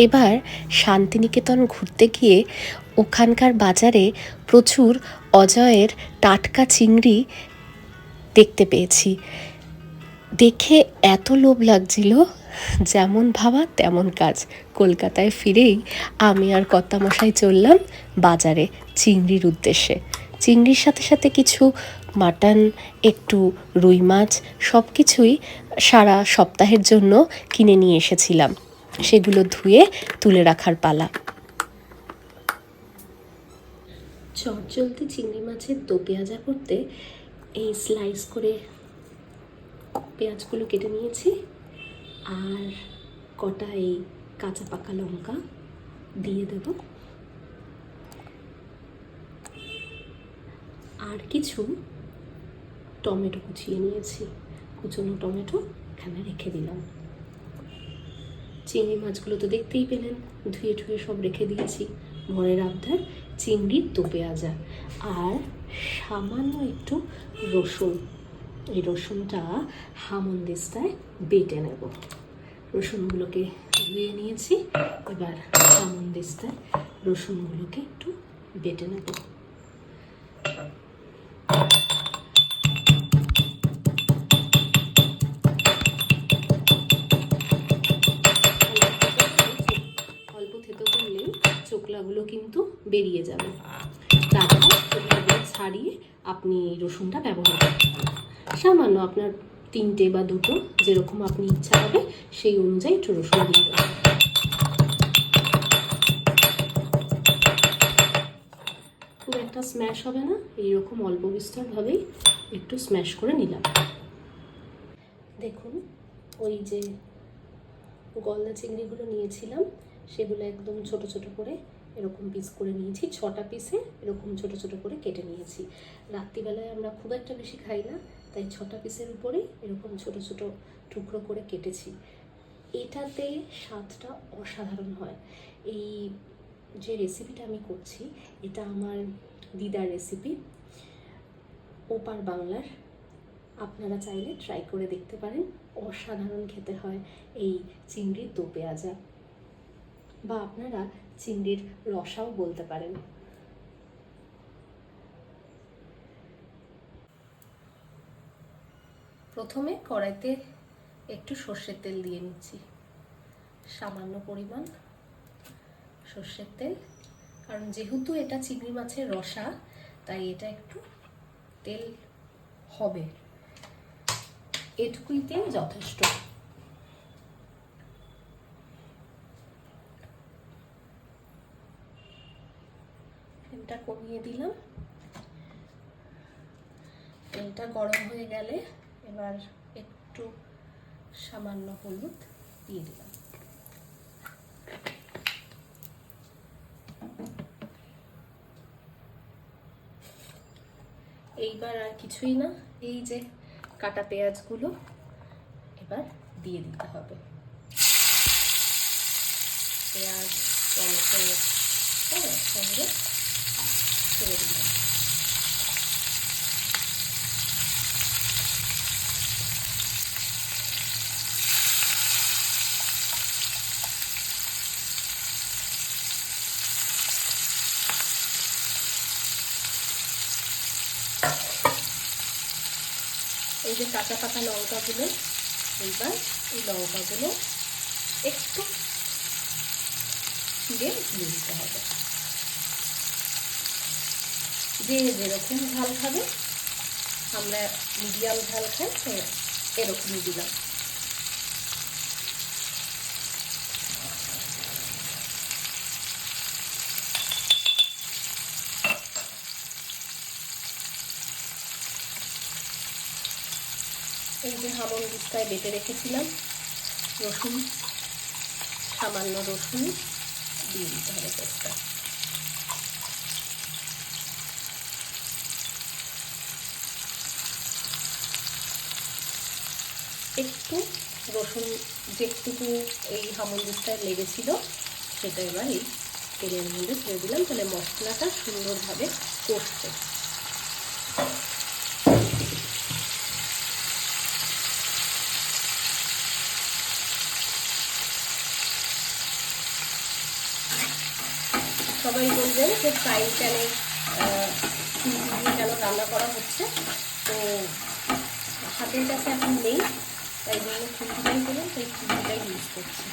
এবার শান্তিনিকেতন ঘুরতে গিয়ে ওখানকার বাজারে প্রচুর অজয়ের টাটকা চিংড়ি দেখতে পেয়েছি। দেখে এত লোভ লাগছিল, যেমন ভাবা তেমন কাজ। কলকাতায় ফিরেই আমি আর কর্তামশাই চললাম বাজারে চিংড়ির উদ্দেশ্যে। চিংড়ির সাথে সাথে কিছু মাটন, একটু রুই মাছ, সব কিছুই সারা সপ্তাহের জন্য কিনে নিয়ে এসেছিলাম। সেগুলো ধুয়ে তুলে রাখার পালা। চটজলদি চিংড়ি মাছের দো পেঁয়াজা করতে এই স্লাইস করে পেঁয়াজগুলো কেটে নিয়েছি, আর কটা এই কাঁচা পাকা লঙ্কা দিয়ে দেব, আর কিছু টমেটো কুচিয়ে নিয়েছি। কুচনো টমেটো এখানে রেখে দিলাম। চিংড়ি মাছগুলো তো দেখতেই পেলেন, ধুয়ে ঠুয়ে সব রেখে দিয়েছি। ঘরের আবদার চিংড়ির দো পেঁয়াজা, আর সামান্য একটু রসুন। এই রসুনটা হামনদিস্তায় বেটে নেব। রসুনগুলোকে ধুয়ে নিয়েছি, এবার হামনদিস্তায় রসুনগুলোকে একটু বেটে নেব। অল্প থেতো করলেই চোকলাগুলো কিন্তু বেরিয়ে যাবে। তারপর চোকলাগুলো ছাড়িয়ে আপনি রসুনটা ব্যবহার করতে পারেন। সামান্য আপনার 3টে বা 2টো, যেরকম আপনি ইচ্ছা হবে সেই অনুযায়ী একটু রসুন দিয়ে দেবেন। খুব একটা স্ম্যাশ হবে না, এইরকম অল্প বিস্তরভাবেই একটু স্ম্যাশ করে নিলাম। দেখুন, ওই যে গলদা চিংড়িগুলো নিয়েছিলাম সেগুলো একদম ছোট ছোট করে এরকম পিস করে নিয়েছি। 6টা পিসে এরকম ছোট ছোট করে কেটে নিয়েছি। রাত্রিবেলায় আমরা খুব একটা বেশি খাই না, তাই 6টা পিসের উপরেই এরকম ছোট ছোট টুকরো করে কেটেছি। এটাতে স্বাদটা অসাধারণ হয়। এই যে রেসিপিটা আমি করছি, এটা আমার দিদার রেসিপি, ওপার বাংলার। আপনারা চাইলে ট্রাই করে দেখতে পারেন। অসাধারণ খেতে হয় এই চিংড়ির দো পেঁয়াজা, বা আপনারা চিংড়ির রসাও বলতে পারেন। প্রথমে কড়াইতে একটু সর্ষের তেল দিয়ে নিচ্ছি, সামান্য পরিমাণ সর্ষের তেল, কারণ যেহেতু এটা চিংড়ি মাছের রসা, তাই এটা একটু তেল হবে। এটুকুই তেল যথেষ্ট। ফ্লেমটা কমিয়ে দিলাম। তেলটা গরম হয়ে গেলে এবার একটু সামান্য হলুদ দিয়ে দিলাম। এইবার আর কিছুই না, এই যে কাটা পেঁয়াজগুলো এবার দিয়ে দিতে হবে। পেঁয়াজ, টমেটো একসঙ্গে ছেড়ে দিলাম। এই যে কাঁচা পাকা লঙ্কাগুলো, এইবার এই লঙ্কাগুলো একটু চিড়ে দিয়ে দিতে হবে। যে যেরকম ঝাল খাবে, আমরা মিডিয়াম ঝাল খাই, তো এরকমই দিলাম। এই যে হামনদিস্তায় বেটে রেখেছিলাম রসুন, সামান্য রসুন দিয়ে দিতে হবে পেস্টটা। একটু রসুন যেটুকু এই হামনদিস্তায় লেগেছিল সেটা এবার এই তেলের মধ্যে ছেড়ে দিলাম, তাহলে মশলাটা সুন্দরভাবে কষছে। সবাই বলবেন যে ফ্রাইং প্যানে খুন্তি দিয়ে কেন রান্না করা হচ্ছে, তো হাতের কাছে এখন নেই, তাই জন্য খুন্তিটাই করুন, তাই খুন্তিটাই ইউজ করছি।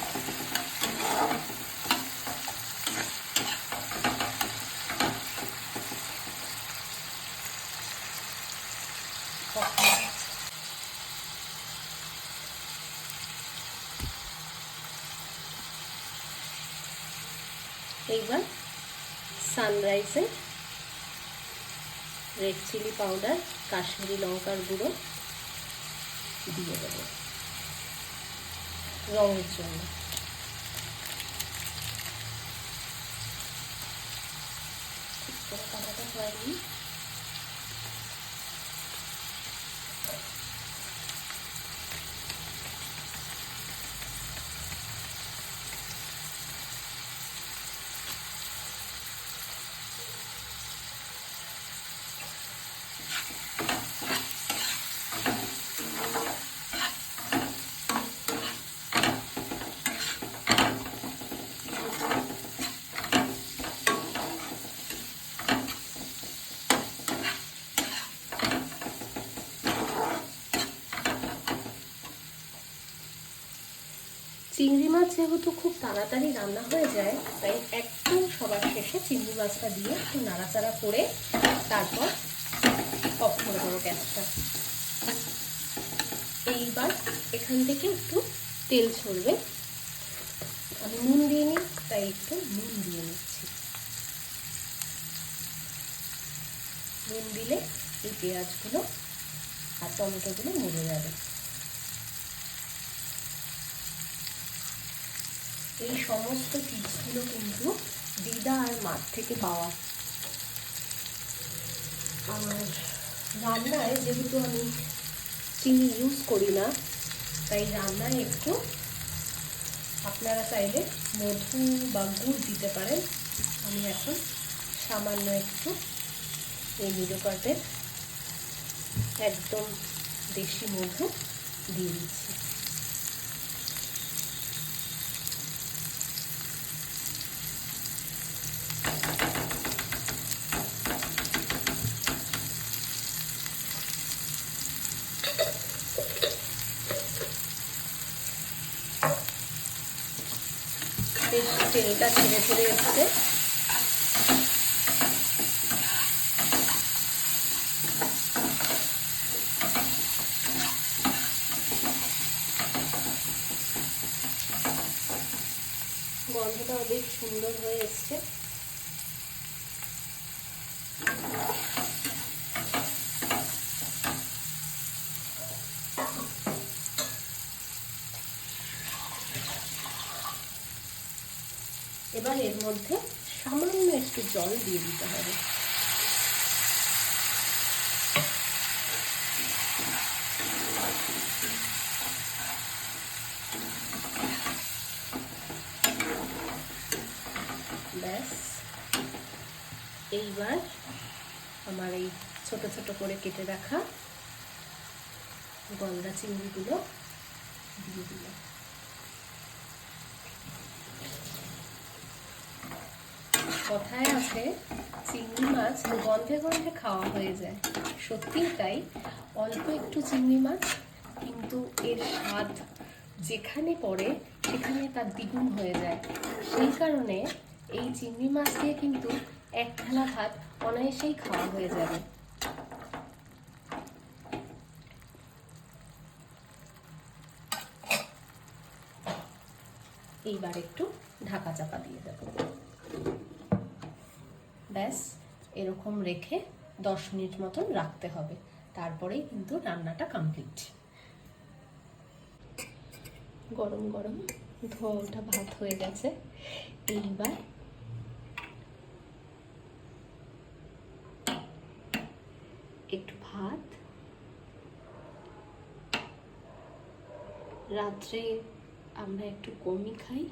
এইবার সানরাইজে রেড চিলি পাউডার, কাশ্মীরি লঙ্কার গুঁড়ো দিয়ে দেবো রঙের জন্য। কাটাটা হয়নি। চিংড়ি মাছ যেহেতু খুব তাড়াতাড়ি রান্না হয়ে যায়, তাই একদম সবার শেষে চিংড়ি মাছটা দিয়ে একটু নাড়াচাড়া করে তারপর অফ করে দেবো গ্যাসটা। এইবার এখান থেকে একটু তেল ছড়বে, আমি নুন দিয়ে নিই, তাই একটু নুন দিয়ে নিচ্ছি। নুন দিলে এই পেঁয়াজগুলো আর টমেটোগুলো মরে যাবে। এই সমস্ত টিপসগুলো কিন্তু দিদা আর মার থেকে পাওয়া। আর রান্নায় যেহেতু আমি চিনি ইউজ করি না, তাই রান্নায় একটু আপনারা চাইলে মধু বা গুড় দিতে পারেন। আমি এখন সামান্য একটু এই নিরোকাটের একদম দেশি মধু দিয়ে দিচ্ছি। বেশ তেলটা ছেড়ে ছেড়ে এসছে। গন্ধটাও বেশ সুন্দর হয়ে এসছে। এবার এর মধ্যে সামান্য একটু জল দিয়ে দিতে হবে। ব্যাস, এইবার আমার এই ছোট ছোট করে কেটে রাখা গলদা চিংড়িগুলো দিয়ে দিলাম। কথায় আছে চিংড়ি মাছ গন্ধে গন্ধে খাওয়া হয়ে যায়, সত্যিই তাই। অল্প একটু চিংড়ি মাছ কিন্তু এর স্বাদ যেখানে পড়ে সেখানে তার দ্বিগুণ হয়ে যায়। সেই কারণে এই চিংড়ি মাছ দিয়ে কিন্তু এক থালা ভাত অনায়াসেই খাওয়া হয়ে যাবে। এইবার একটু ঢাকা চাপা দিয়ে দেব। ব্যাস, এরকম রেখে 10 মিনিট মতন রাখতে হবে, তারপরেই কিন্তু রান্নাটা কমপ্লিট। গরম গরম ধোয়া ওঠা ভাত হয়ে গেছে। এইবার একটু ভাত, রাত্রে আমরা একটু কমই খাই,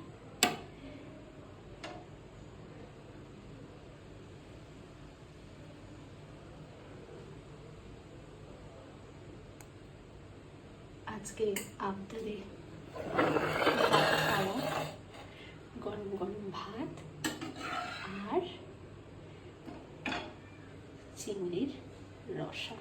আজকে আবদারে ভাত খাওয়া, গরম গরম ভাত আর কষা।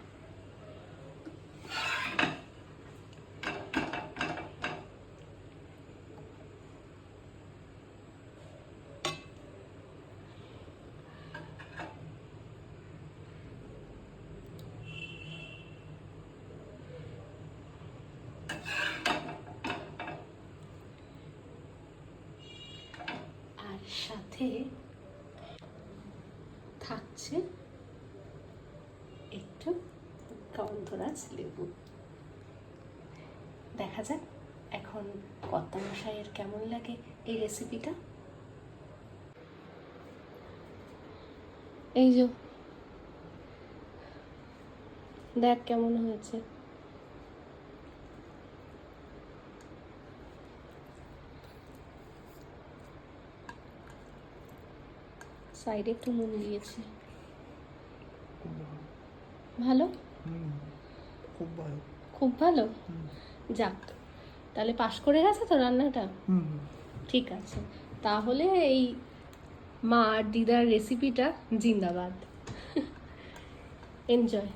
আর সাথে থাকছে একটু গন্ধরাজ লেবু। দেখা যাক এখন কর্তামশাইয়ের কেমন লাগে এই রেসিপিটা। এই যে দেখ কেমন হয়েছে। সাইডে একটু নুন দিয়েছি। ভালো, খুব ভালো, খুব ভালো। যাক, তাহলে পাশ করে গেছে তো রান্নাটা। ঠিক আছে, তাহলে এই মা আর দিদার রেসিপিটা জিন্দাবাদ। এনজয়।